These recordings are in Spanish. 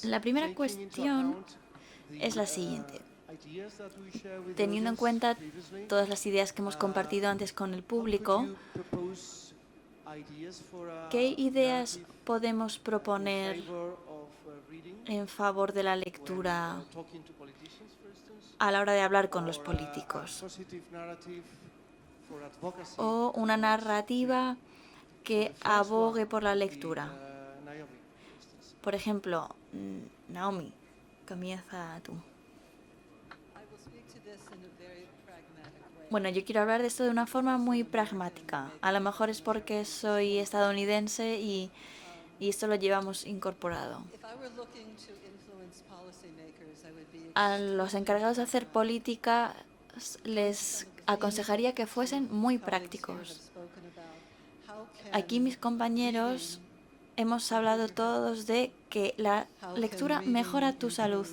La primera cuestión es la siguiente. Teniendo en cuenta todas las ideas que hemos compartido antes con el público, ¿qué ideas podemos proponer en favor de la lectura a la hora de hablar con los políticos? O una narrativa que abogue por la lectura. Por ejemplo, Naomi, comienza tú. Bueno, yo quiero hablar de esto de una forma muy pragmática. A lo mejor es porque soy estadounidense y esto lo llevamos incorporado. A los encargados de hacer política les aconsejaría que fuesen muy prácticos. Aquí mis compañeros hemos hablado todos de que la lectura mejora tu salud.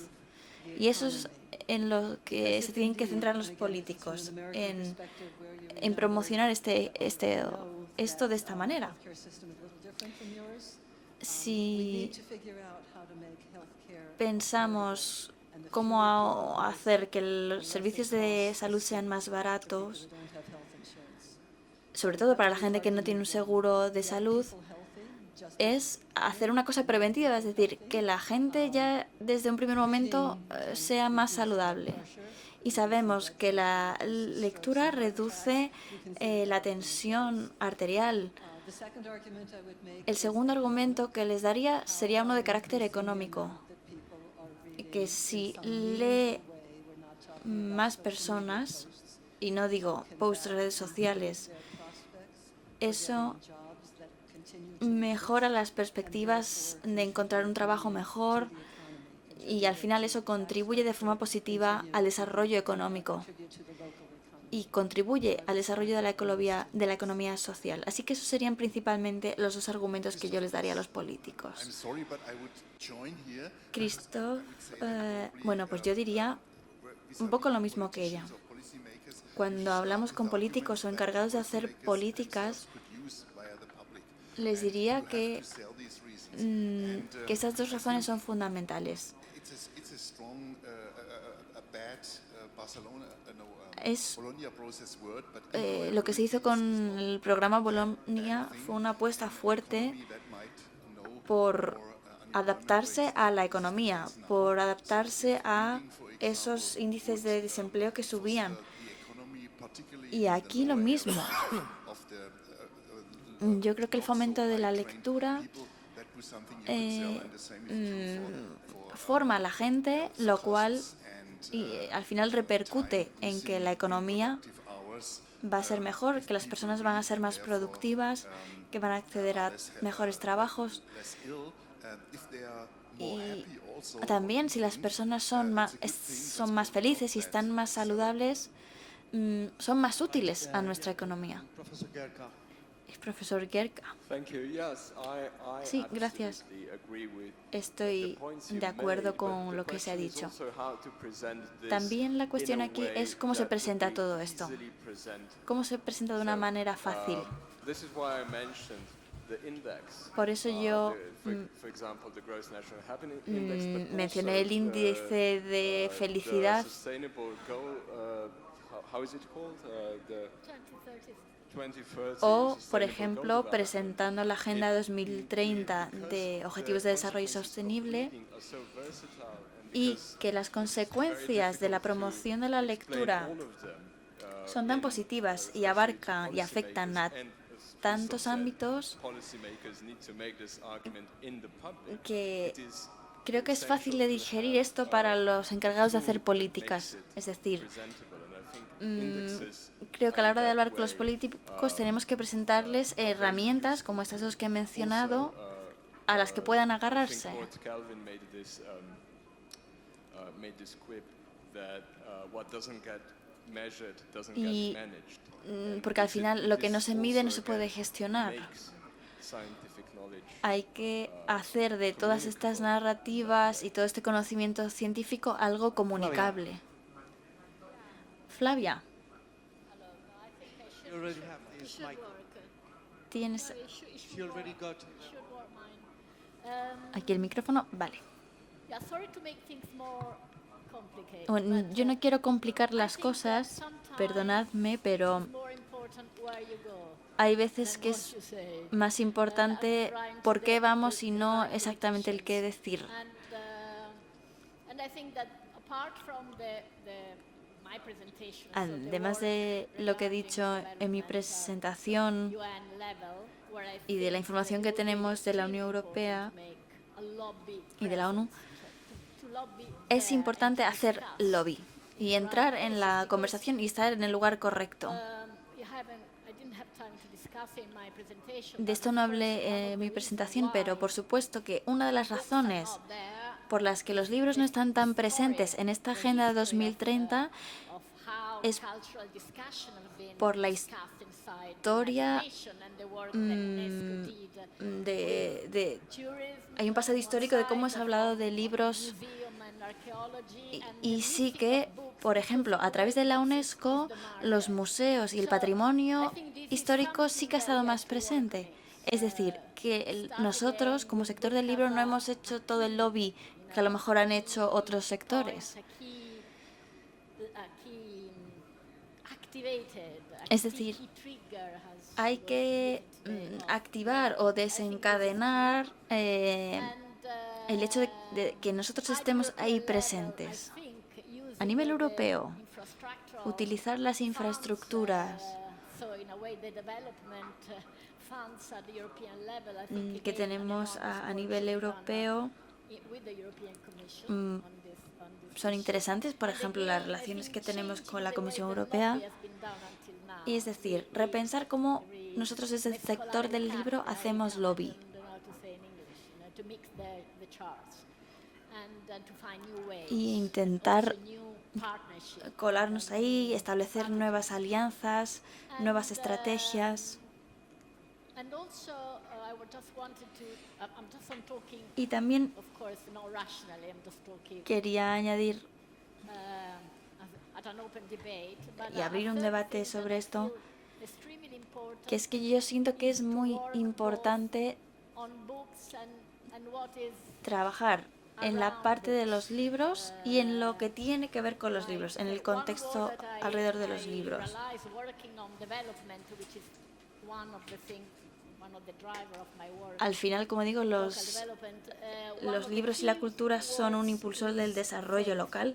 Y eso es en lo que se tienen que centrar los políticos, en promocionar esto de esta manera. Si pensamos cómo hacer que los servicios de salud sean más baratos, sobre todo para la gente que no tiene un seguro de salud, es hacer una cosa preventiva, es decir, que la gente ya desde un primer momento sea más saludable. Y sabemos que la lectura reduce la tensión arterial. El segundo argumento que les daría sería uno de carácter económico, que si lee más personas, y no digo post redes sociales, eso mejora las perspectivas de encontrar un trabajo mejor y al final eso contribuye de forma positiva al desarrollo económico y contribuye al desarrollo de la economía social. Así que esos serían principalmente los dos argumentos que yo les daría a los políticos. Christoph, bueno, pues yo diría un poco lo mismo que ella. Cuando hablamos con políticos o encargados de hacer políticas, les diría que estas dos razones son fundamentales. Es lo que se hizo con el programa Bolonia fue una apuesta fuerte por adaptarse a la economía, por adaptarse a esos índices de desempleo que subían. Y aquí lo mismo. Yo creo que el fomento de la lectura forma a la gente, lo cual al final repercute en que la economía va a ser mejor, que las personas van a ser más productivas, que van a acceder a mejores trabajos. Y también si las personas son más felices y están más saludables, son más útiles a nuestra economía. Profesor Gerka. Sí, gracias. Estoy de acuerdo con lo que se ha dicho. También la cuestión aquí es cómo se presenta todo esto. Cómo se presenta de una manera fácil. Por eso yo mencioné el índice de felicidad. O, por ejemplo, presentando la Agenda 2030 de Objetivos de Desarrollo Sostenible y que las consecuencias de la promoción de la lectura son tan positivas y abarcan y afectan a tantos ámbitos que creo que es fácil de digerir esto para los encargados de hacer políticas. Es decir, creo que a la hora de hablar con los políticos tenemos que presentarles herramientas como estas dos que he mencionado a las que puedan agarrarse. Y porque al final lo que no se mide no se puede gestionar. Hay que hacer de todas estas narrativas y todo este conocimiento científico algo comunicable. Flavia. Tienes... Aquí el micrófono, vale. Bueno, yo no quiero complicar las cosas, perdonadme, pero hay veces que es más importante por qué vamos y no exactamente el qué decir. Además de lo que he dicho en mi presentación y de la información que tenemos de la Unión Europea y de la ONU, es importante hacer lobby y entrar en la conversación y estar en el lugar correcto. De esto no hablé en mi presentación, pero por supuesto que una de las razones por las que los libros no están tan presentes en esta Agenda 2030 es por la historia hay un pasado histórico de cómo se ha hablado de libros y sí que, por ejemplo, a través de la UNESCO, los museos y el patrimonio histórico sí que ha estado más presente. Es decir, que nosotros, como sector del libro, no hemos hecho todo el lobby que a lo mejor han hecho otros sectores. Es decir, hay que activar o desencadenar el hecho de que nosotros estemos ahí presentes. A nivel europeo, utilizar las infraestructuras que tenemos a nivel europeo son interesantes, por ejemplo, las relaciones que tenemos con la Comisión Europea. Y es decir, repensar cómo nosotros desde el sector del libro hacemos lobby. Y intentar colarnos ahí, establecer nuevas alianzas, nuevas estrategias. Y también quería añadir y abrir un debate sobre esto, que es que yo siento que es muy importante trabajar en la parte de los libros y en lo que tiene que ver con los libros, en el contexto alrededor de los libros. Al final, como digo, los libros y la cultura son un impulsor del desarrollo local,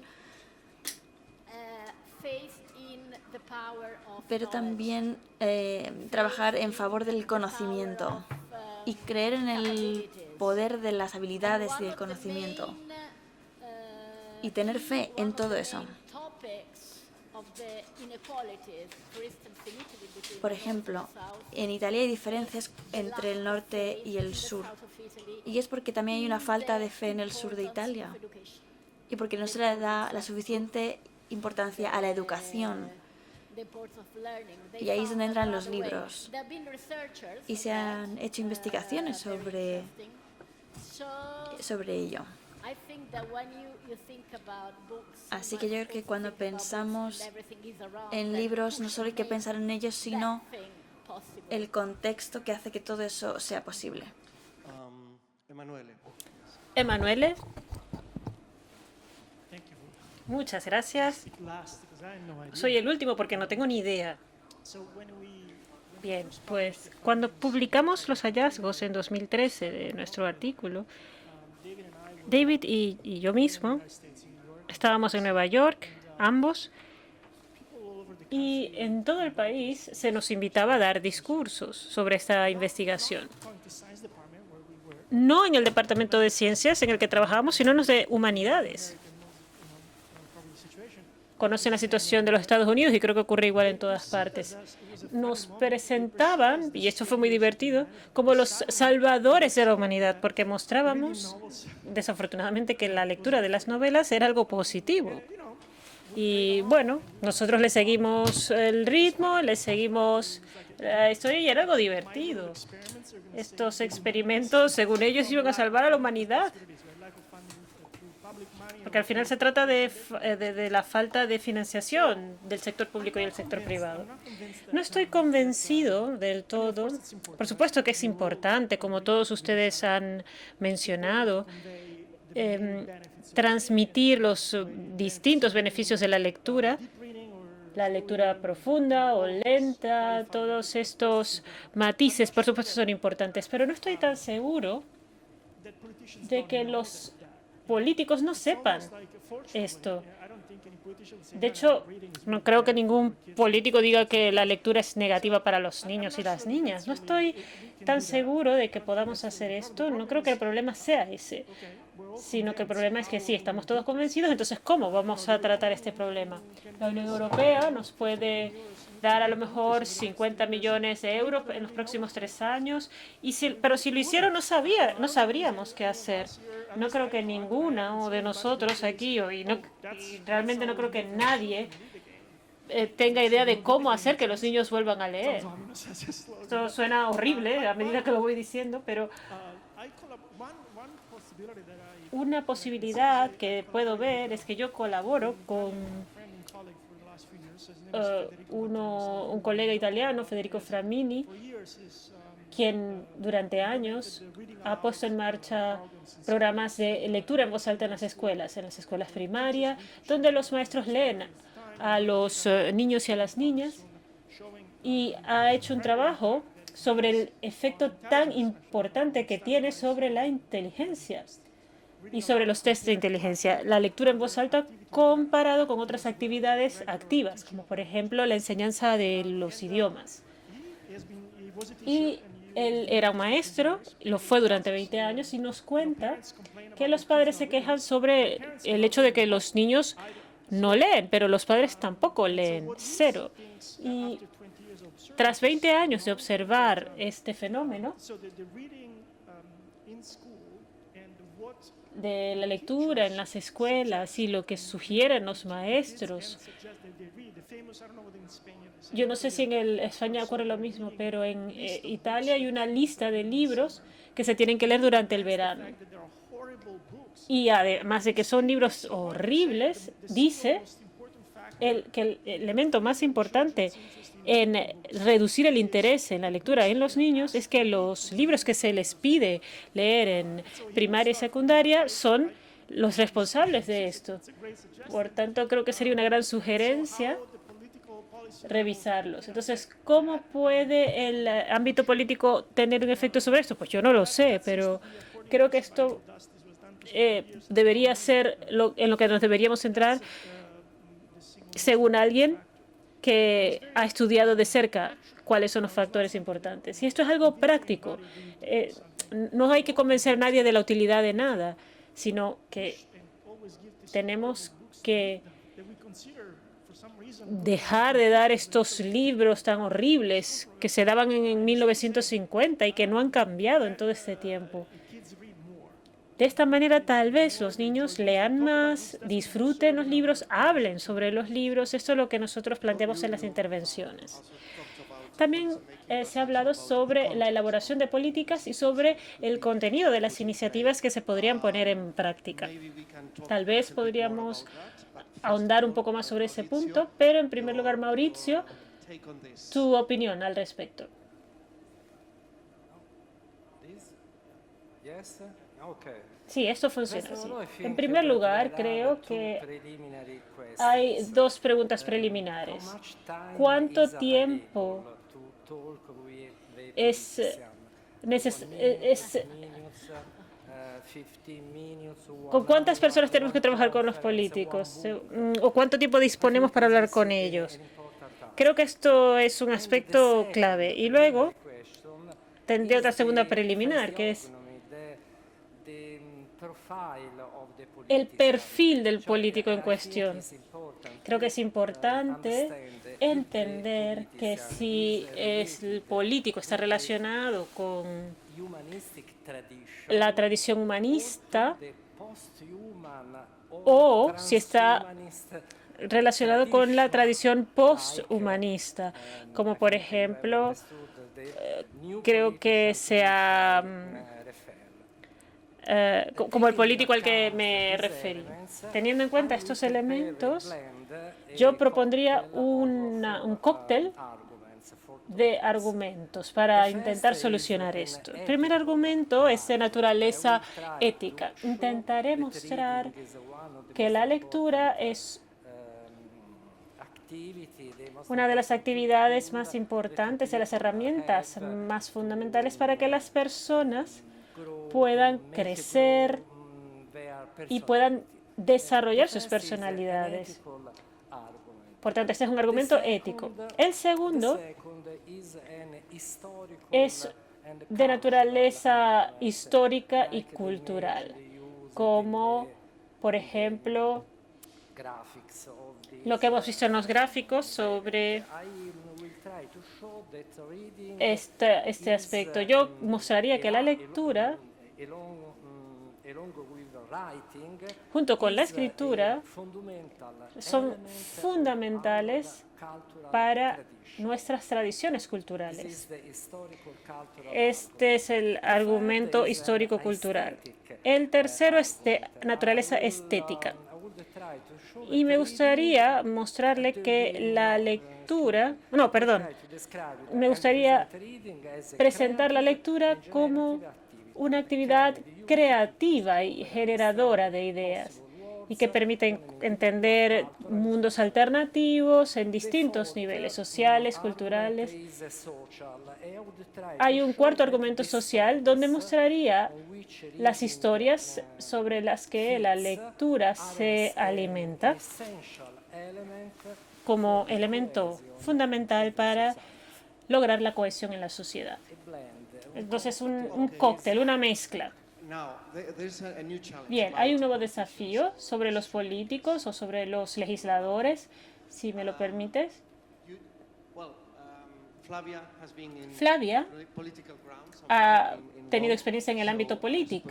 pero también trabajar en favor del conocimiento y creer en el poder de las habilidades y del conocimiento y tener fe en todo eso. Por ejemplo, en Italia hay diferencias entre el norte y el sur, y es porque también hay una falta de fe en el sur de Italia y porque no se le da la suficiente importancia a la educación. Y ahí es donde entran los libros. Y se han hecho investigaciones sobre ello. Así que yo creo que cuando pensamos en libros no solo hay que pensar en ellos, sino el contexto que hace que todo eso sea posible. Emanuele. Muchas gracias. Soy el último porque no tengo ni idea. Bien, pues cuando publicamos los hallazgos en 2013 de nuestro artículo, David y yo mismo estábamos en Nueva York, ambos, y en todo el país se nos invitaba a dar discursos sobre esta investigación. No en el departamento de ciencias en el que trabajábamos, sino en los de humanidades. Conocen la situación de los Estados Unidos y creo que ocurre igual en todas partes. Nos presentaban, y esto fue muy divertido, como los salvadores de la humanidad, porque mostrábamos, desafortunadamente, que la lectura de las novelas era algo positivo. Y bueno, nosotros le seguimos el ritmo, le seguimos la historia y era algo divertido. Estos experimentos, según ellos, iban a salvar a la humanidad. Porque al final se trata de la falta de financiación del sector público y el sector privado. No estoy convencido del todo. Por supuesto que es importante, como todos ustedes han mencionado, transmitir los distintos beneficios de la lectura profunda o lenta, todos estos matices, por supuesto, son importantes, pero no estoy tan seguro de que los políticos no sepan esto. De hecho, no creo que ningún político diga que la lectura es negativa para los niños y las niñas. No estoy tan seguro de que podamos hacer esto. No creo que el problema sea ese, sino que el problema es que sí, estamos todos convencidos, entonces ¿cómo vamos a tratar este problema? La Unión Europea nos puede dar a lo mejor 50 millones de euros en los próximos 3 años, pero si lo hicieron no sabríamos qué hacer. No creo que ninguno de nosotros aquí, y realmente no creo que nadie tenga idea de cómo hacer que los niños vuelvan a leer. Esto suena horrible a medida que lo voy diciendo, pero una posibilidad que puedo ver es que yo colaboro con un colega italiano, Federico Framini, quien durante años ha puesto en marcha programas de lectura en voz alta en las escuelas primarias, donde los maestros leen a los niños y a las niñas, y ha hecho un trabajo sobre el efecto tan importante que tiene sobre la inteligencia y sobre los test de inteligencia, la lectura en voz alta comparado con otras actividades activas, como por ejemplo la enseñanza de los idiomas. Y él era un maestro, lo fue durante 20 años y nos cuenta que los padres se quejan sobre el hecho de que los niños no leen, pero los padres tampoco leen, cero. Y tras 20 años de observar este fenómeno de la lectura en las escuelas y lo que sugieren los maestros, yo no sé si en España ocurre lo mismo, pero en Italia hay una lista de libros que se tienen que leer durante el verano. Y además de que son libros horribles, dice que el elemento más importante en reducir el interés en la lectura en los niños es que los libros que se les pide leer en primaria y secundaria son los responsables de esto. Por tanto, creo que sería una gran sugerencia revisarlos. Entonces, ¿cómo puede el ámbito político tener un efecto sobre esto? Pues yo no lo sé, pero creo que esto debería ser en lo que nos deberíamos centrar, según alguien que ha estudiado de cerca cuáles son los factores importantes. Y esto es algo práctico. No hay que convencer a nadie de la utilidad de nada, sino que tenemos que dejar de dar estos libros tan horribles que se daban en 1950 y que no han cambiado en todo este tiempo. De esta manera, tal vez los niños lean más, disfruten los libros, hablen sobre los libros. Esto es lo que nosotros planteamos en las intervenciones. También se ha hablado sobre la elaboración de políticas y sobre el contenido de las iniciativas que se podrían poner en práctica. Tal vez podríamos ahondar un poco más sobre ese punto, pero en primer lugar, Mauricio, tu opinión al respecto. Sí, esto funciona así. En primer lugar, creo que hay dos preguntas preliminares. ¿Cuánto tiempo ¿Con cuántas personas tenemos que trabajar con los políticos? ¿O cuánto tiempo disponemos para hablar con ellos? Creo que esto es un aspecto clave. Y luego tendría otra segunda preliminar, que es el perfil del político en cuestión. Creo que es importante entender que si el político está relacionado con la tradición humanista o si está relacionado con la tradición posthumanista, como por ejemplo, creo que se ha como el político al que me referí. Teniendo en cuenta estos elementos, yo propondría un cóctel de argumentos para intentar solucionar esto. El primer argumento es de naturaleza ética. Intentaré mostrar que la lectura es una de las actividades más importantes, de las herramientas más fundamentales para que las personas puedan crecer y puedan desarrollar sus personalidades. Por tanto, este es un argumento ético. El segundo es de naturaleza histórica y cultural, como, por ejemplo, lo que hemos visto en los gráficos sobre este aspecto. Yo mostraría que la lectura, junto con la escritura, son fundamentales para nuestras tradiciones culturales. Este es el argumento histórico-cultural. El tercero es de naturaleza estética. Y me gustaría mostrarle que la lectura, no, perdón, me gustaría presentar la lectura como una actividad creativa y generadora de ideas y que permite entender mundos alternativos en distintos niveles sociales, culturales. Hay un cuarto argumento social donde mostraría las historias sobre las que la lectura se alimenta como elemento fundamental para lograr la cohesión en la sociedad. Entonces, un cóctel, una mezcla. Bien, hay un nuevo desafío sobre los políticos o sobre los legisladores, si me lo permites. Flavia ha tenido experiencia en el ámbito político.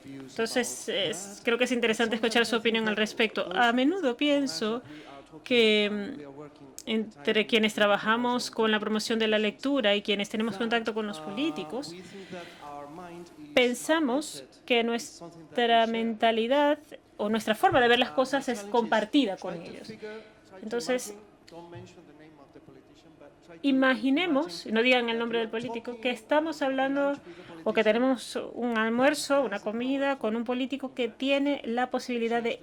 Entonces, creo que es interesante escuchar su opinión al respecto. A menudo pienso que entre quienes trabajamos con la promoción de la lectura y quienes tenemos contacto con los políticos, pensamos que nuestra mentalidad o nuestra forma de ver las cosas es compartida con ellos. Entonces, imaginemos, no digan el nombre del político, que estamos hablando o que tenemos un almuerzo, una comida con un político que tiene la posibilidad de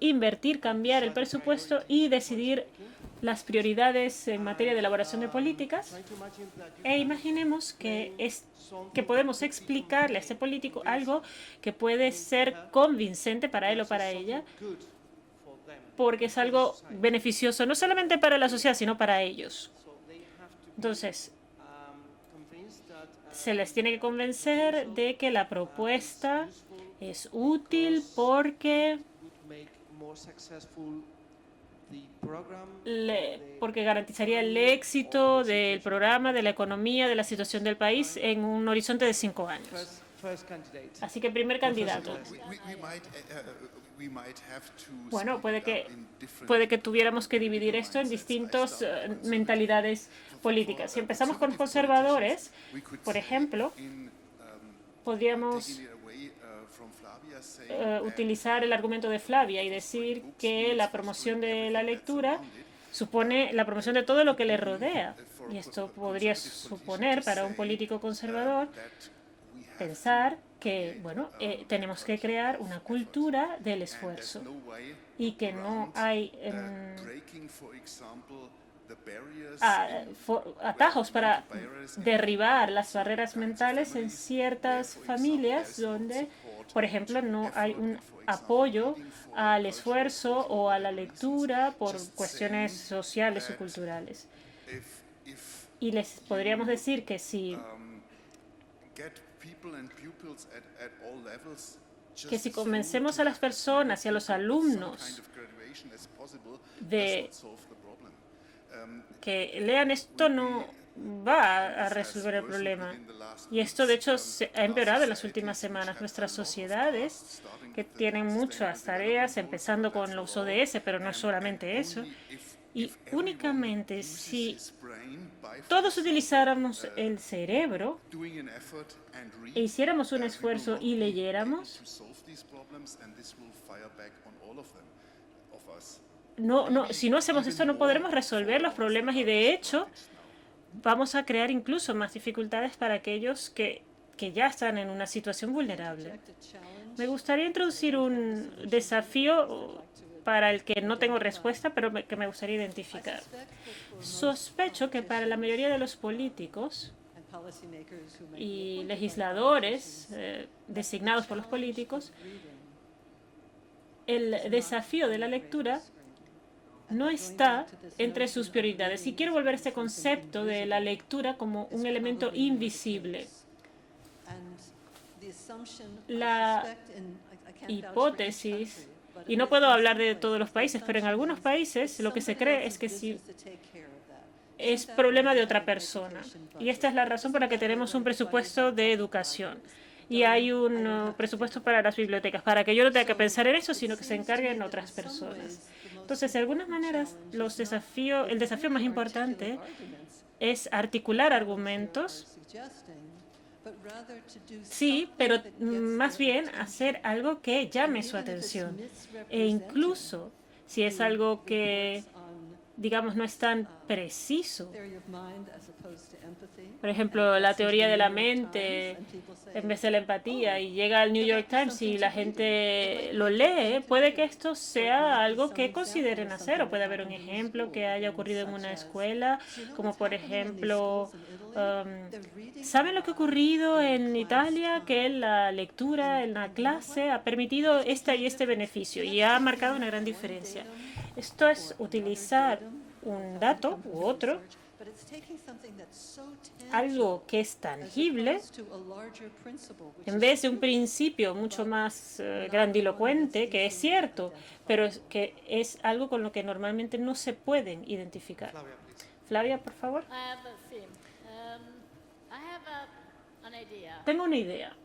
invertir, cambiar el presupuesto y decidir las prioridades en materia de elaboración de políticas. E imaginemos que podemos explicarle a ese político algo que puede ser convincente para él o para ella, porque es algo beneficioso no solamente para la sociedad, sino para ellos. Entonces, se les tiene que convencer de que la propuesta es útil porque garantizaría el éxito del programa, de la economía, de la situación del país en un horizonte de 5 años. Así que primer candidato. Bueno, puede que tuviéramos que dividir esto en distintas mentalidades políticas. Si empezamos con conservadores, por ejemplo, podríamos utilizar el argumento de Flavia y decir que la promoción de la lectura supone la promoción de todo lo que le rodea. Y esto podría suponer para un político conservador pensar que, bueno, tenemos que crear una cultura del esfuerzo y que no hay atajos para derribar las barreras mentales en ciertas familias donde, por ejemplo, no hay un apoyo al esfuerzo o a la lectura por cuestiones sociales o culturales. Y les podríamos decir que si convencemos a las personas y a los alumnos de que lean esto, no va a resolver el problema. Y esto, de hecho, se ha empeorado en las últimas semanas. Nuestras sociedades, que tienen muchas tareas, empezando con los ODS, pero no es solamente eso. Y únicamente si todos utilizáramos el cerebro e hiciéramos un esfuerzo y leyéramos, si no hacemos esto no podremos resolver los problemas y de hecho vamos a crear incluso más dificultades para aquellos que ya están en una situación vulnerable. Me gustaría introducir un desafío para el que no tengo respuesta, pero que me gustaría identificar. Sospecho que para la mayoría de los políticos y legisladores designados por los políticos, el desafío de la lectura no está entre sus prioridades. Y quiero volver a este concepto de la lectura como un elemento invisible. La hipótesis, y no puedo hablar de todos los países, pero en algunos países lo que se cree es que si es problema de otra persona. Y esta es la razón por la que tenemos un presupuesto de educación. Y hay un presupuesto para las bibliotecas, para que yo no tenga que pensar en eso, sino que se encarguen otras personas. Entonces, de algunas maneras, el desafío más importante es articular argumentos. Sí, pero más bien hacer algo que llame su atención. E incluso si es algo que, digamos, no es tan preciso. Por ejemplo, la teoría de la mente en vez de la empatía y llega al New York Times y la gente lo lee, puede que esto sea algo que consideren hacer o puede haber un ejemplo que haya ocurrido en una escuela, como por ejemplo, ¿saben lo que ha ocurrido en Italia? Que la lectura en la clase ha permitido este y este beneficio y ha marcado una gran diferencia. Esto es utilizar un dato u otro, algo que es tangible, en vez de un principio mucho más grandilocuente, que es cierto, pero que es algo con lo que normalmente no se pueden identificar. Flavia, por favor. Tengo una idea.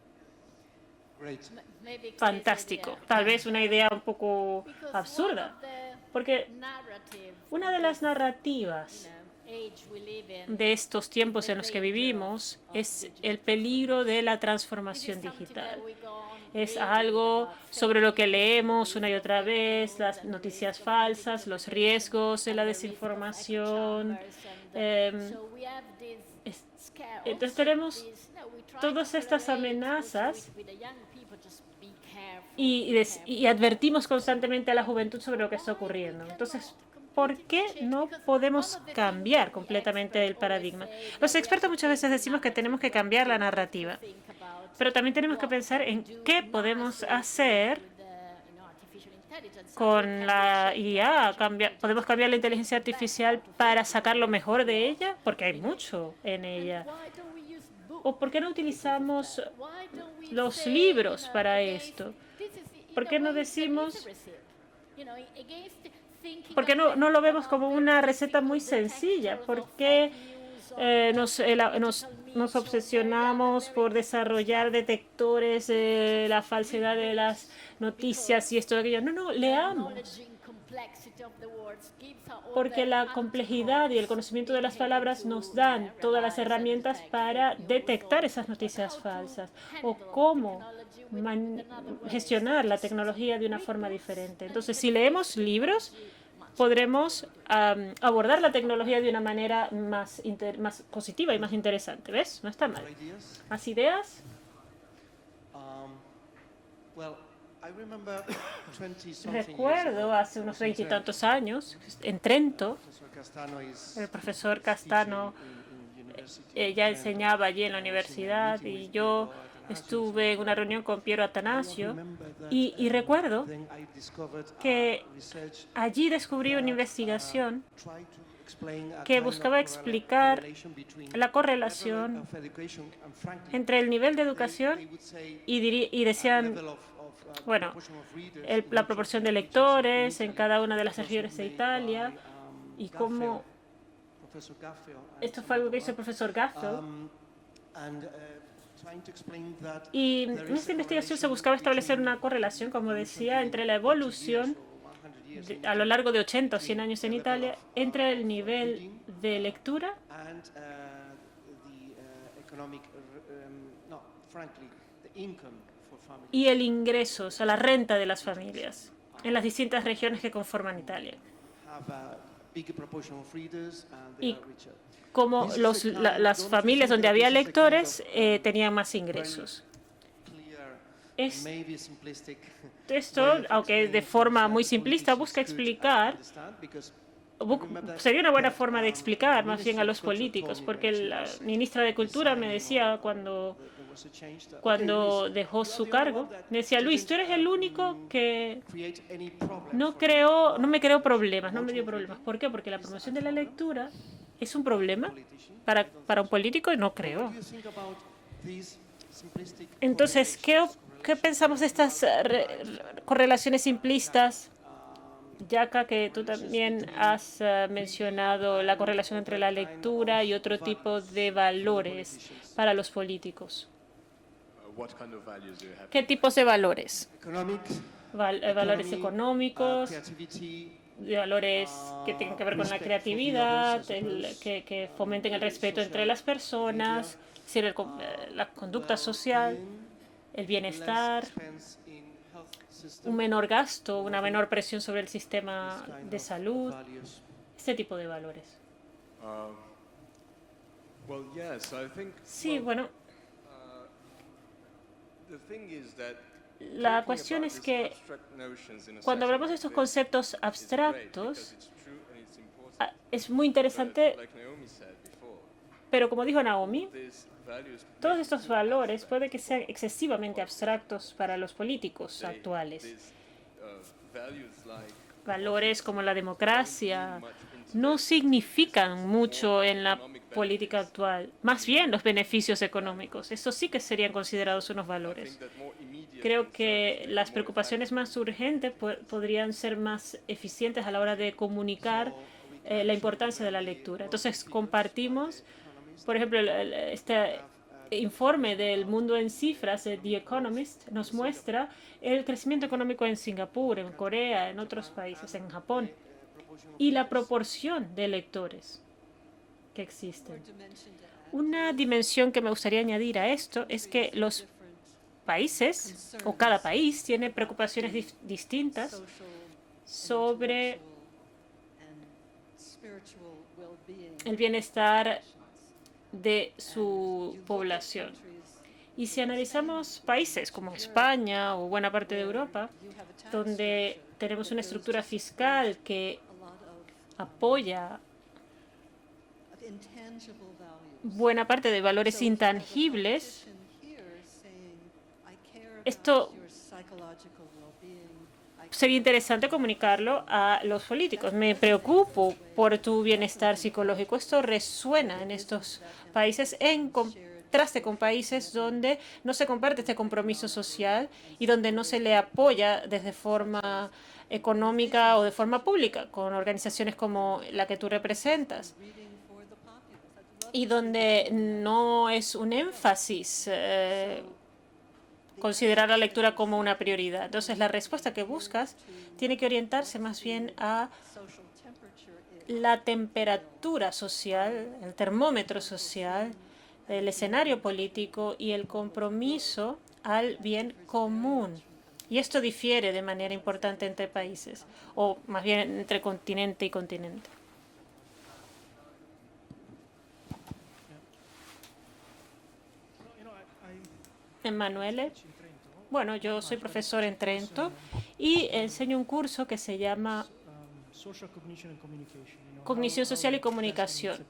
Fantástico. Tal vez una idea un poco absurda, porque una de las narrativas de estos tiempos en los que vivimos es el peligro de la transformación digital. Es algo sobre lo que leemos una y otra vez, las noticias falsas, los riesgos de la desinformación. Entonces tenemos todas estas amenazas y advertimos constantemente a la juventud sobre lo que está ocurriendo. Entonces, ¿por qué no podemos cambiar completamente el paradigma? Los expertos muchas veces decimos que tenemos que cambiar la narrativa, pero también tenemos que pensar en qué podemos hacer con la IA. ¿Podemos cambiar la inteligencia artificial para sacar lo mejor de ella? Porque hay mucho en ella. ¿O por qué no utilizamos los libros para esto? ¿Por qué no decimos? ¿Por qué no lo vemos como una receta muy sencilla? ¿Por qué nos obsesionamos por desarrollar detectores de la falsedad de las noticias y esto y aquello? No, leamos. Porque la complejidad y el conocimiento de las palabras nos dan todas las herramientas para detectar esas noticias falsas o cómo gestionar la tecnología de una forma diferente. Entonces, si leemos libros, podremos abordar la tecnología de una manera más positiva y más interesante. ¿Ves? No está mal. ¿Más ideas? Recuerdo hace unos 20 y tantos años, en Trento, el profesor Castano ya enseñaba allí en la universidad y yo estuve en una reunión con Piero Atanasio y recuerdo que allí descubrí una investigación que buscaba explicar la correlación entre el nivel de educación y decían, bueno, la proporción de lectores en cada una de las regiones de Italia y cómo esto fue algo que hizo el profesor Gaffel. Y en esta investigación se buscaba establecer una correlación, como decía, entre la evolución a lo largo de 80 o 100 años en Italia entre el nivel de lectura y el ingreso, o sea, la renta de las familias en las distintas regiones que conforman Italia. Y como las familias donde había lectores tenían más ingresos. Esto, aunque de forma muy simplista, busca explicar, sería una buena forma de explicar más bien a los políticos, porque la ministra de Cultura me decía cuando dejó su cargo, me decía, Luis, tú eres el único que no me creó problemas, no me dio problemas. ¿Por qué? Porque la promoción de la lectura es un problema para un político y no creo. Entonces, ¿qué pensamos de estas correlaciones simplistas? Yaka, que tú también has mencionado la correlación entre la lectura y otro tipo de valores para los políticos. ¿Qué tipos de valores? Valores económicos, valores que tengan que ver con la creatividad, que fomenten el respeto entre las personas, es decir, la conducta social, el bienestar, un menor gasto, una menor presión sobre el sistema de salud, este tipo de valores. Sí, bueno, la cuestión es que cuando hablamos de estos conceptos abstractos, es muy interesante, pero como dijo Naomi, todos estos valores puede que sean excesivamente abstractos para los políticos actuales. Valores como la democracia no significan mucho en la política actual. Más bien los beneficios económicos. Estos sí que serían considerados unos valores. Creo que las preocupaciones más urgentes podrían ser más eficientes a la hora de comunicar la importancia de la lectura. Entonces, compartimos, por ejemplo, este informe del mundo en cifras, The Economist, nos muestra el crecimiento económico en Singapur, en Corea, en otros países, en Japón, y la proporción de lectores que existen. Una dimensión que me gustaría añadir a esto es que los países, o cada país, tiene preocupaciones distintas sobre el bienestar de su población. Y si analizamos países como España o buena parte de Europa, donde tenemos una estructura fiscal que apoya buena parte de valores intangibles, esto sería interesante comunicarlo a los políticos. Me preocupo por tu bienestar psicológico. Esto resuena en estos países en contraste con países donde no se comparte este compromiso social y donde no se le apoya desde forma económica o de forma pública, con organizaciones como la que tú representas, y donde no es un énfasis considerar la lectura como una prioridad. Entonces, la respuesta que buscas tiene que orientarse más bien a la temperatura social, el termómetro social, el escenario político y el compromiso al bien común. Y esto difiere de manera importante entre países, o más bien entre continente y continente. Emanuele. Bueno, yo soy profesor en Trento y enseño un curso que se llama Cognición Social y Comunicación.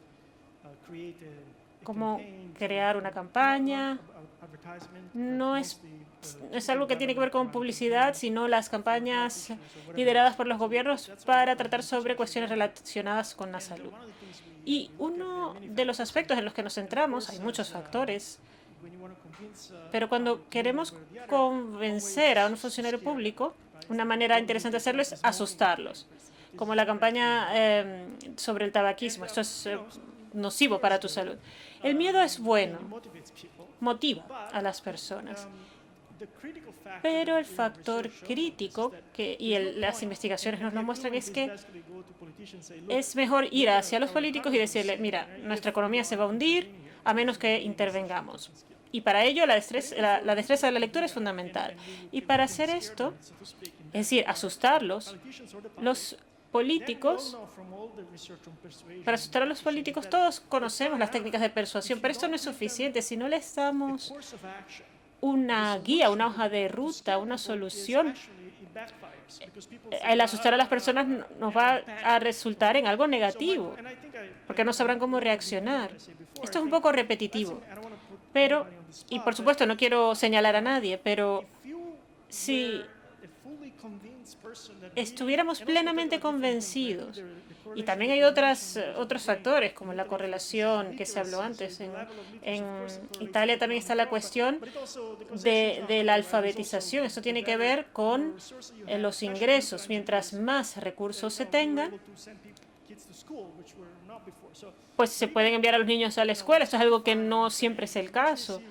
Cómo crear una campaña. No es algo que tiene que ver con publicidad, sino las campañas lideradas por los gobiernos para tratar sobre cuestiones relacionadas con la salud. Y uno de los aspectos en los que nos centramos, hay muchos factores, pero cuando queremos convencer a un funcionario público, una manera interesante de hacerlo es asustarlos, como la campaña sobre el tabaquismo. Esto es nocivo para tu salud. El miedo es bueno, motiva a las personas, Pero el factor crítico, las investigaciones nos lo muestran, es que es mejor ir hacia los políticos y decirle, mira, nuestra economía se va a hundir a menos que intervengamos. Y para ello la destreza de la lectura es fundamental. Y para hacer esto, es decir, asustarlos, los políticos, para asustar a los políticos, todos conocemos las técnicas de persuasión, pero esto no es suficiente. Si no les damos una guía, una hoja de ruta, una solución, el asustar a las personas nos va a resultar en algo negativo, porque no sabrán cómo reaccionar. Esto es un poco repetitivo, pero, y por supuesto no quiero señalar a nadie, pero si estuviéramos plenamente convencidos, y también hay otros factores, como la correlación que se habló antes. En Italia también está la cuestión de la alfabetización. Esto tiene que ver con los ingresos. Mientras más recursos se tengan, pues se pueden enviar a los niños a la escuela. Esto es algo que no siempre es el caso.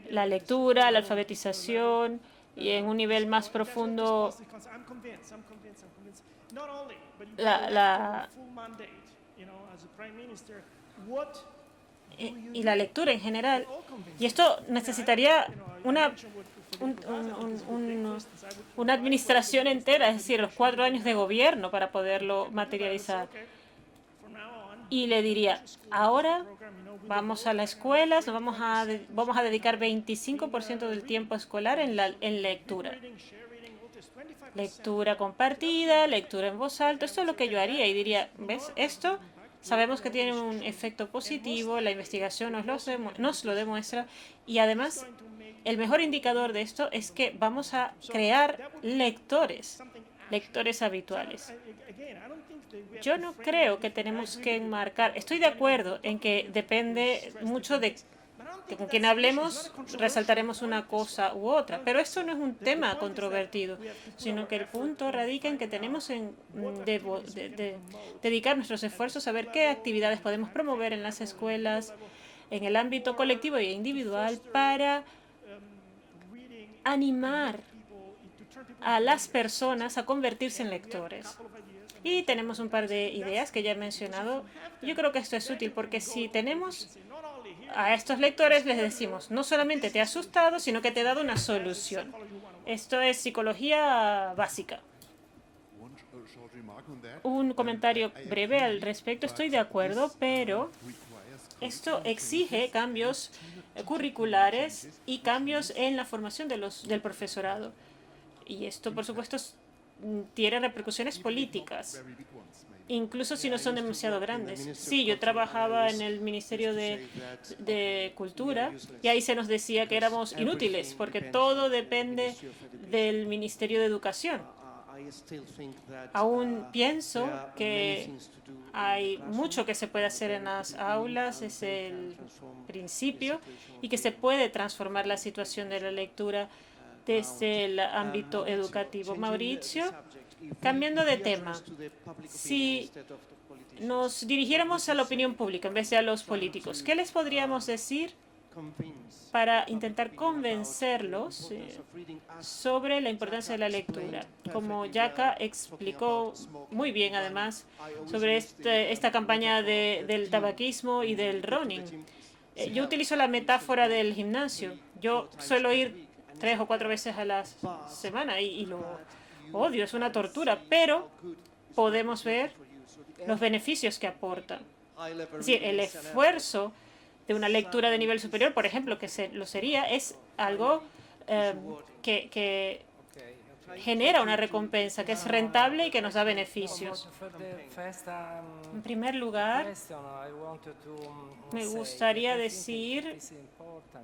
La lectura, la alfabetización y en un nivel más profundo y la lectura en general. Y esto necesitaría una administración entera, es decir, los 4 años de gobierno para poderlo materializar. Y le diría, ahora vamos a las escuelas, vamos a dedicar 25% del tiempo escolar en lectura. Lectura compartida, lectura en voz alta. Esto es lo que yo haría y diría, ¿ves? Esto sabemos que tiene un efecto positivo, la investigación nos lo demuestra y además el mejor indicador de esto es que vamos a crear lectores habituales. Yo no creo que tenemos que enmarcar. Estoy de acuerdo en que depende mucho de con quien hablemos, resaltaremos una cosa u otra. Pero esto no es un tema controvertido, sino que el punto radica en que tenemos dedicar nuestros esfuerzos a ver qué actividades podemos promover en las escuelas, en el ámbito colectivo e individual, para animar a las personas a convertirse en lectores. Y tenemos un par de ideas que ya he mencionado. Yo creo que esto es útil porque si tenemos a estos lectores les decimos, no solamente te ha asustado, sino que te he dado una solución. Esto es psicología básica. Un comentario breve al respecto. Estoy de acuerdo, pero esto exige cambios curriculares y cambios en la formación del profesorado. Y esto, por supuesto, tiene repercusiones políticas, incluso si no son demasiado grandes. Sí, yo trabajaba en el Ministerio de Cultura y ahí se nos decía que éramos inútiles porque todo depende del Ministerio de Educación. Aún pienso que hay mucho que se puede hacer en las aulas, es el principio, y que se puede transformar la situación de la lectura desde el ámbito educativo. Mauricio, cambiando de tema, si nos dirigiéramos a la opinión pública en vez de a los políticos, ¿qué les podríamos decir para intentar convencerlos sobre la importancia de la lectura? Como Jaka explicó muy bien, además, sobre esta campaña del tabaquismo y del running. Yo utilizo la metáfora del gimnasio. Yo suelo ir 3 o 4 veces a la semana y lo odio, es una tortura, pero podemos ver los beneficios que aporta. Es decir, el esfuerzo de una lectura de nivel superior, por ejemplo, lo sería, es algo que genera una recompensa, que es rentable y que nos da beneficios. En primer lugar, me gustaría decir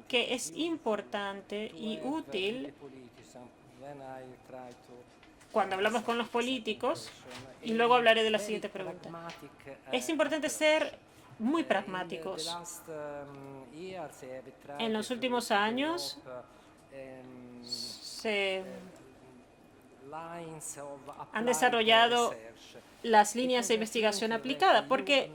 que es importante y útil cuando hablamos con los políticos, y luego hablaré de la siguiente pregunta. Es importante ser muy pragmáticos. En los últimos años se han desarrollado las líneas de investigación aplicada, porque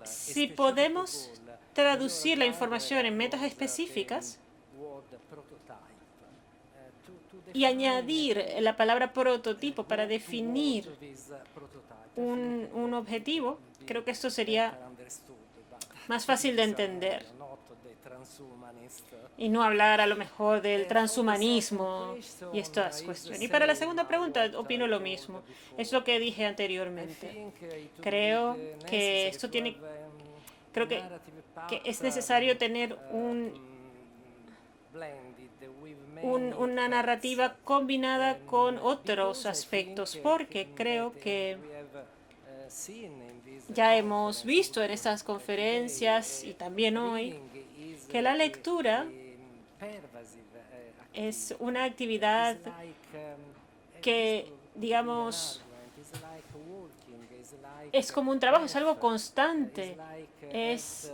Si podemos traducir la información en metas específicas y añadir la palabra prototipo para definir un objetivo, creo que esto sería más fácil de entender. Y no hablar a lo mejor del transhumanismo y estas cuestiones. Y para la segunda pregunta, opino lo mismo. Es lo que dije anteriormente. Creo que que es necesario tener una narrativa combinada con otros aspectos, porque creo que ya hemos visto en estas conferencias y también hoy que la lectura es una actividad que, digamos, es como un trabajo, es algo constante, es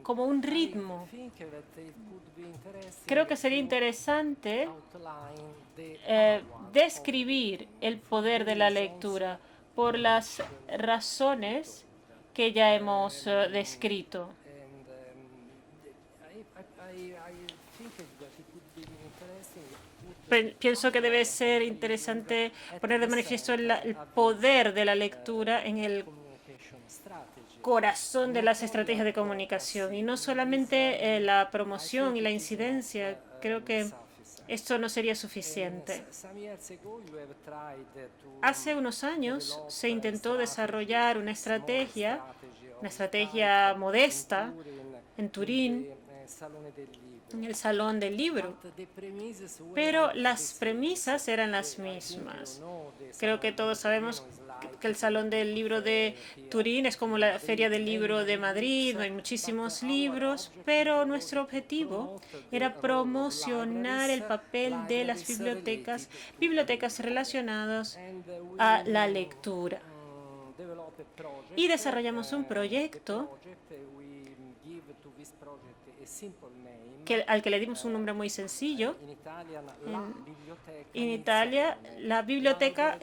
como un ritmo. Creo que sería interesante describir el poder de la lectura por las razones que ya hemos descrito. Pienso que debe ser interesante poner de manifiesto el poder de la lectura en el corazón de las estrategias de comunicación y no solamente la promoción y la incidencia. Creo que esto no sería suficiente. Hace unos años se intentó desarrollar una estrategia modesta en Turín, en el Salón del Libro, pero las premisas eran las mismas. Creo que todos sabemos que el Salón del Libro de Turín es como la Feria del Libro de Madrid, no hay muchísimos libros, pero nuestro objetivo era promocionar el papel de las bibliotecas relacionadas a la lectura. Y desarrollamos un proyecto al que le dimos un nombre muy sencillo. En Italia, la biblioteca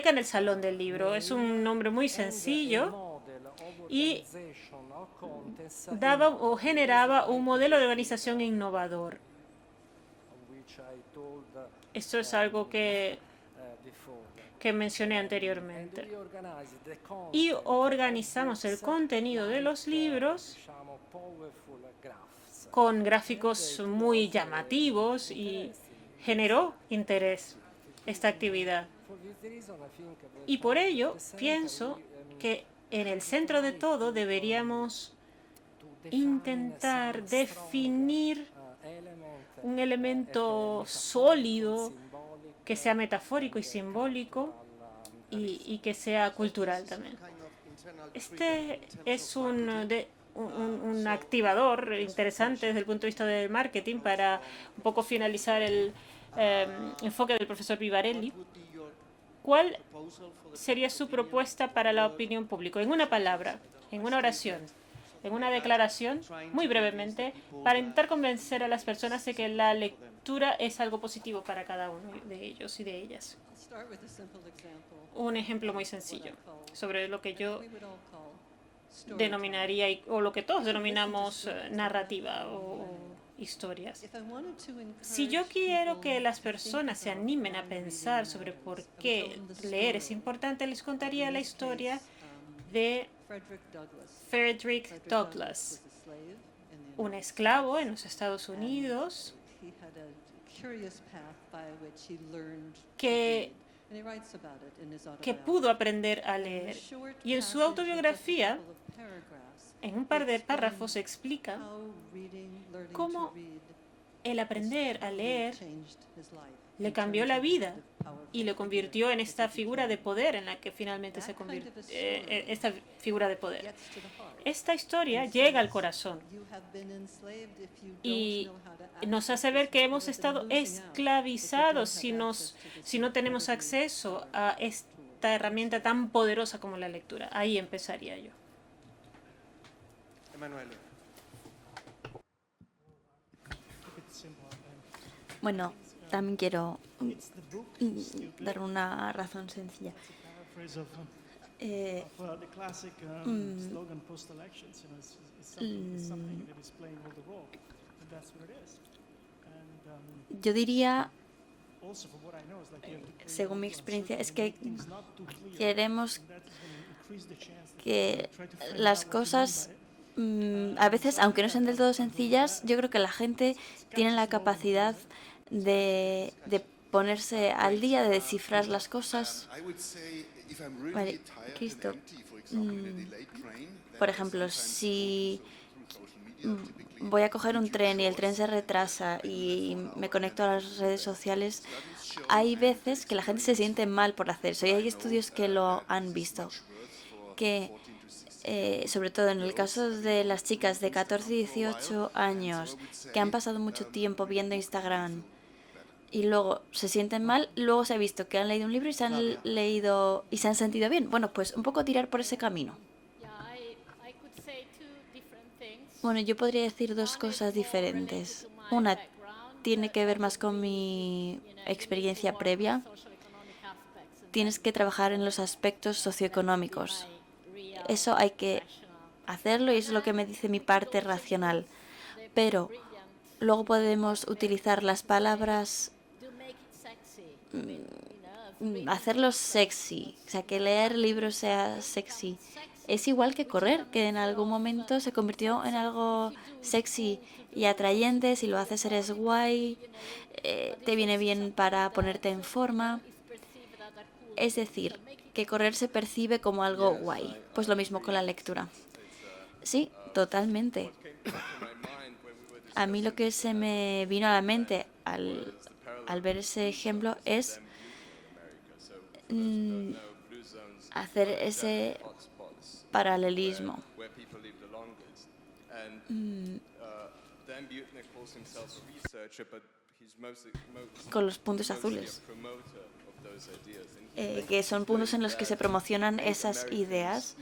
en el Salón del Libro es un nombre muy sencillo y daba o generaba un modelo de organización innovador. Esto es algo que mencioné anteriormente. Y organizamos el contenido de los libros con gráficos muy llamativos y generó interés esta actividad. Y por ello pienso que en el centro de todo deberíamos intentar definir un elemento sólido que sea metafórico y simbólico y que sea cultural también. Este es un activador interesante desde el punto de vista del marketing para un poco finalizar el enfoque del profesor Vivarelli. ¿Cuál sería su propuesta para la opinión pública? En una palabra, en una oración, en una declaración, muy brevemente, para intentar convencer a las personas de que la lectura es algo positivo para cada uno de ellos y de ellas. Un ejemplo muy sencillo sobre lo que yo denominaría, o lo que todos denominamos narrativa o historias. Si yo quiero que las personas se animen a pensar sobre por qué leer es importante, les contaría la historia de Frederick Douglass, un esclavo en los Estados Unidos que pudo aprender a leer. Y en su autobiografía, en un par de párrafos, explica cómo el aprender a leer le cambió la vida y le convirtió en esta figura de poder en la que finalmente se convirtió, esta figura de poder. Esta historia llega al corazón y nos hace ver que hemos estado esclavizados si no tenemos acceso a esta herramienta tan poderosa como la lectura. Ahí empezaría yo. Bueno, también quiero dar una razón sencilla. Eh, yo diría, según mi experiencia, es que queremos que las cosas, a veces, aunque no sean del todo sencillas, yo creo que la gente tiene la capacidad de ponerse al día, de descifrar las cosas. Vale, Cristo, por ejemplo, si voy a coger un tren y el tren se retrasa y me conecto a las redes sociales, hay veces que la gente se siente mal por hacer eso y hay estudios que lo han visto, que sobre todo en el caso de las chicas de 14 y 18 años que han pasado mucho tiempo viendo Instagram y luego se sienten mal, luego se ha visto que han leído un libro y se han leído y se han sentido bien. Bueno, pues un poco tirar por ese camino. Bueno, yo podría decir dos cosas diferentes. Una tiene que ver más con mi experiencia previa. Tienes que trabajar en los aspectos socioeconómicos. Eso hay que hacerlo y eso es lo que me dice mi parte racional. Pero luego podemos utilizar las palabras, hacerlo sexy, o sea, que leer libros sea sexy. Es igual que correr, que en algún momento se convirtió en algo sexy y atrayente. Si lo haces eres guay, te viene bien para ponerte en forma. Es decir, que correr se percibe como algo guay. Pues lo mismo con la lectura. Sí, totalmente. A mí lo que se me vino a la mente al ver ese ejemplo es hacer ese paralelismo. Con los puntos azules, que son puntos en los que se promocionan esas ideas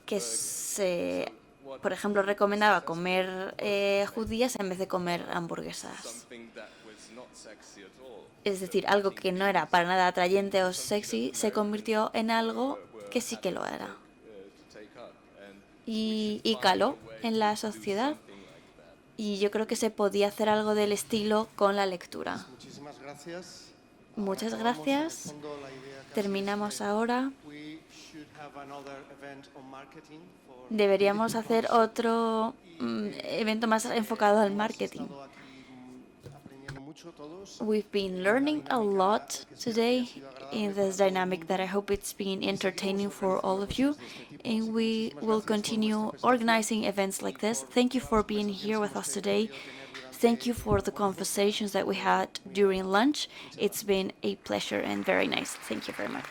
que se, por ejemplo, recomendaba comer judías en vez de comer hamburguesas. Es decir, algo que no era para nada atrayente o sexy se convirtió en algo que sí que lo era. Y caló en la sociedad. Y yo creo que se podía hacer algo del estilo con la lectura. Muchas gracias. Terminamos ahora. Deberíamos hacer otro evento más enfocado al marketing. We've been learning a lot today in this dynamic that I hope it's been entertaining for all of you. And we will continue organizing events like this. Thank you for being here with us today. Thank you for the conversations that we had during lunch. It's been a pleasure and very nice. Thank you very much.